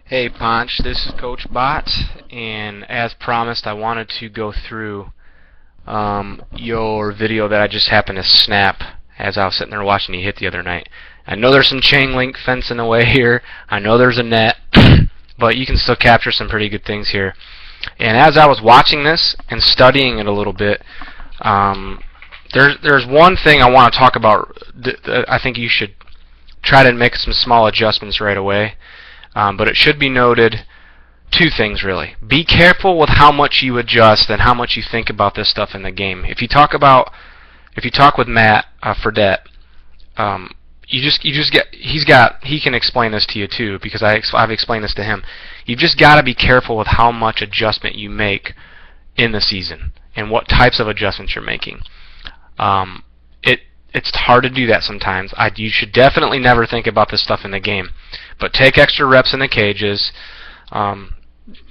Hey Ponch, this is Coach Bot, and as promised, I wanted to go through your video that I just happened to snap as I was sitting there watching you hit the other night. I know there's some chain link fencing away here. I know there's a net, but you can still capture some pretty good things here. And as I was watching this and studying it a little bit, there's one thing I want to talk about. I think you should try to make some small adjustments right away. But it should be noted two things really. Be careful with how much you adjust and how much you think about this stuff in the game. If you talk with Matt Fredette, he can explain this to you too, because I've explained this to him. You've just got to be careful with how much adjustment you make in the season and what types of adjustments you're making. It's hard to do that sometimes. You should definitely never think about this stuff in the game. But take extra reps in the cages.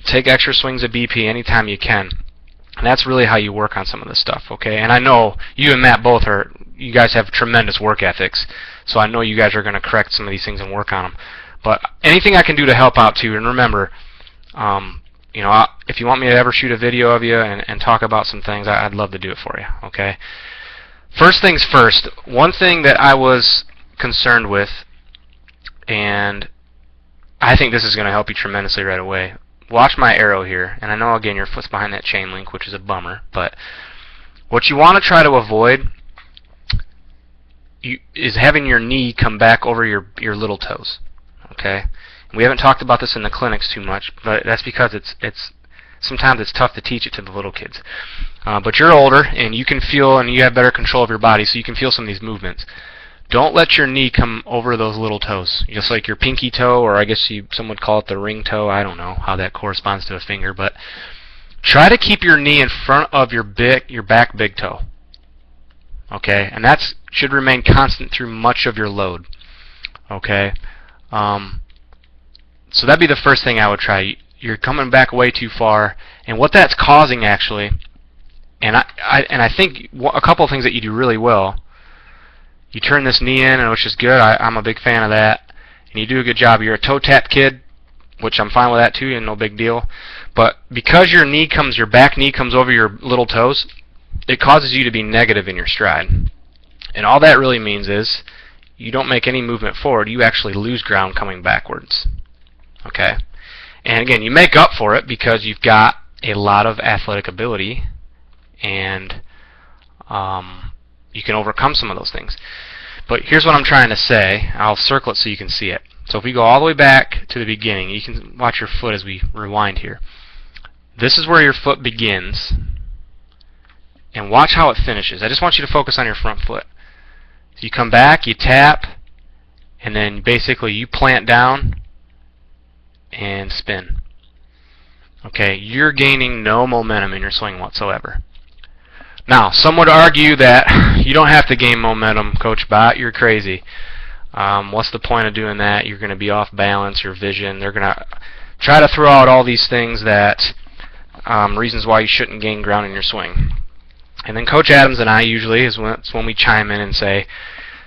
Take extra swings of BP anytime you can. And that's really how you work on some of this stuff, okay? And I know you and Matt you guys have tremendous work ethics, so I know you guys are going to correct some of these things and work on them. But anything I can do to help out too, and remember, if you want me to ever shoot a video of you and talk about some things, I'd love to do it for you, okay? First things first, one thing that I was concerned with, and I think this is going to help you tremendously right away. Watch my arrow here, and I know again your foot's behind that chain link, which is a bummer, but what you want to try to avoid is having your knee come back over your little toes, okay? We haven't talked about this in the clinics too much, but that's because sometimes it's tough to teach it to the little kids. But you're older, and you can feel, and you have better control of your body, so you can feel some of these movements. Don't let your knee come over those little toes, just like your pinky toe, or I guess some would call it the ring toe. I don't know how that corresponds to a finger, but try to keep your knee in front of your back big toe. Okay, and that should remain constant through much of your load. Okay, so that'd be the first thing I would try. You're coming back way too far, and what that's causing actually, and I think a couple of things that you do really well. You turn this knee in, which is good. I'm a big fan of that, and you do a good job. You're a toe tap kid, which I'm fine with that too, and no big deal. But because your back knee comes over your little toes, it causes you to be negative in your stride, and all that really means is you don't make any movement forward. You actually lose ground coming backwards. Okay. And again, you make up for it because you've got a lot of athletic ability, and you can overcome some of those things. But here's what I'm trying to say. I'll circle it so you can see it. So if we go all the way back to the beginning, you can watch your foot as we rewind here. This is where your foot begins, and watch how it finishes. I just want you to focus on your front foot. So you come back, you tap, and then basically you plant down and spin. Okay, you're gaining no momentum in your swing whatsoever. Now, some would argue that you don't have to gain momentum, Coach Bot. You're crazy. What's the point of doing that? You're going to be off balance, your vision. They're going to try to throw out all these things that reasons why you shouldn't gain ground in your swing. And then Coach Adams and I usually is when we chime in and say,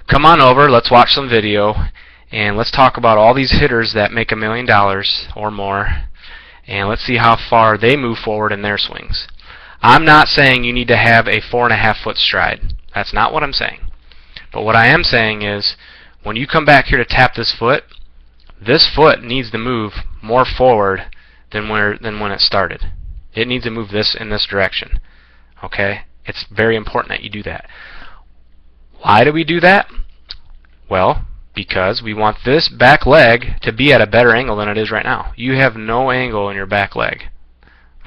come on over, let's watch some video, and let's talk about all these hitters that make $1 million or more, and let's see how far they move forward in their swings. I'm not saying you need to have a 4.5-foot stride. That's not what I'm saying. But what I am saying is, when you come back here to tap this foot needs to move more forward than when it started. It needs to move in this direction. Okay? It's very important that you do that. Why do we do that? Well, because we want this back leg to be at a better angle than it is right now. You have no angle in your back leg.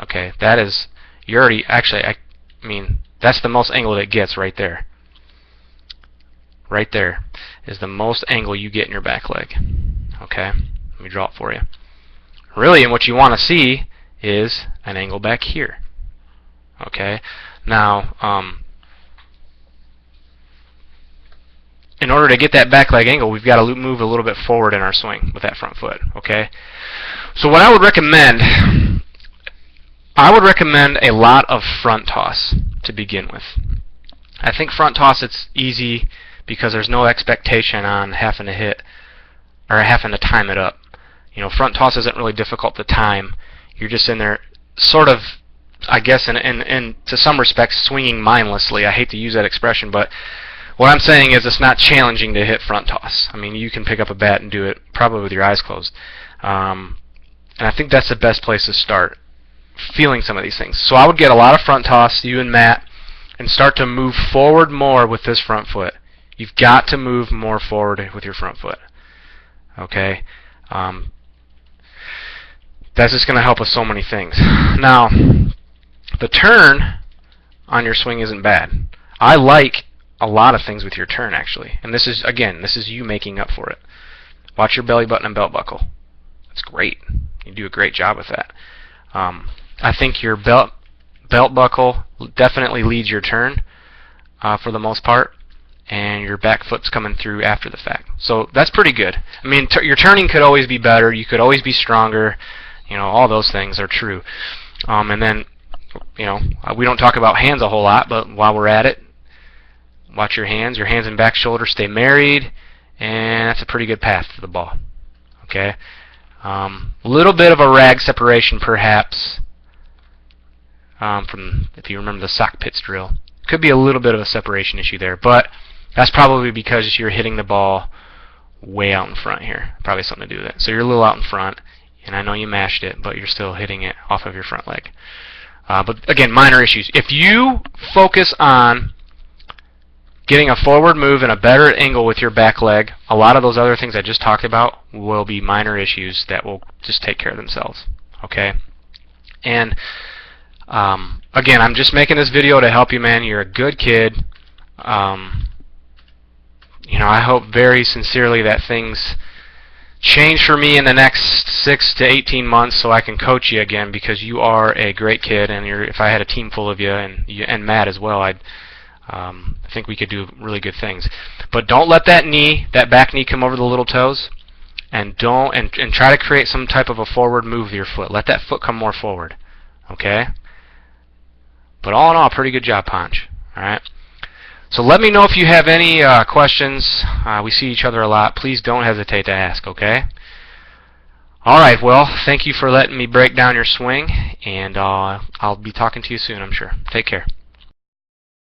Okay? That is... You're already, actually, that's the most angle it gets right there. Right there is the most angle you get in your back leg. Okay? Let me draw it for you. Really, and what you want to see is an angle back here. Okay? Now, in order to get that back leg angle, we've got to move a little bit forward in our swing with that front foot. Okay? So what I would recommend a lot of front toss to begin with. I think front toss, it's easy because there's no expectation on having to hit or having to time it up. Front toss isn't really difficult to time. You're just in there sort of, I guess, in to some respects, swinging mindlessly. I hate to use that expression, but what I'm saying is it's not challenging to hit front toss. I mean, you can pick up a bat and do it probably with your eyes closed. And I think that's the best place to start, feeling some of these things. So I would get a lot of front toss, you and Matt, and start to move forward more with this front foot. You've got to move more forward with your front foot. Okay? That's just going to help with so many things. Now, the turn on your swing isn't bad. I like a lot of things with your turn, actually. And this is, again, this is you making up for it. Watch your belly button and belt buckle. That's great. You do a great job with that. I think your belt buckle definitely leads your turn for the most part, and your back foot's coming through after the fact. So that's pretty good. I mean, your turning could always be better. You could always be stronger. All those things are true. And then, we don't talk about hands a whole lot, but while we're at it, watch your hands. Your hands and back shoulder stay married, and that's a pretty good path to the ball. Okay? A little bit of a rag separation, perhaps, from, if you remember the sock pits drill. Could be a little bit of a separation issue there, but that's probably because you're hitting the ball way out in front here. Probably something to do with it. So you're a little out in front, and I know you mashed it, but you're still hitting it off of your front leg. But again, minor issues. If you focus on getting a forward move and a better angle with your back leg, a lot of those other things I just talked about will be minor issues that will just take care of themselves. Okay? And again, I'm just making this video to help you, man. You're a good kid. I hope very sincerely that things change for me in the next 6 to 18 months so I can coach you again, because you are a great kid, and if I had a team full of you and Matt as well, I think we could do really good things. But don't let that back knee come over the little toes, and try to create some type of a forward move with your foot. Let that foot come more forward. Okay? But all in all, pretty good job, Poncho. All right? So let me know if you have any questions. We see each other a lot. Please don't hesitate to ask, okay? All right, well, thank you for letting me break down your swing, and I'll be talking to you soon, I'm sure. Take care.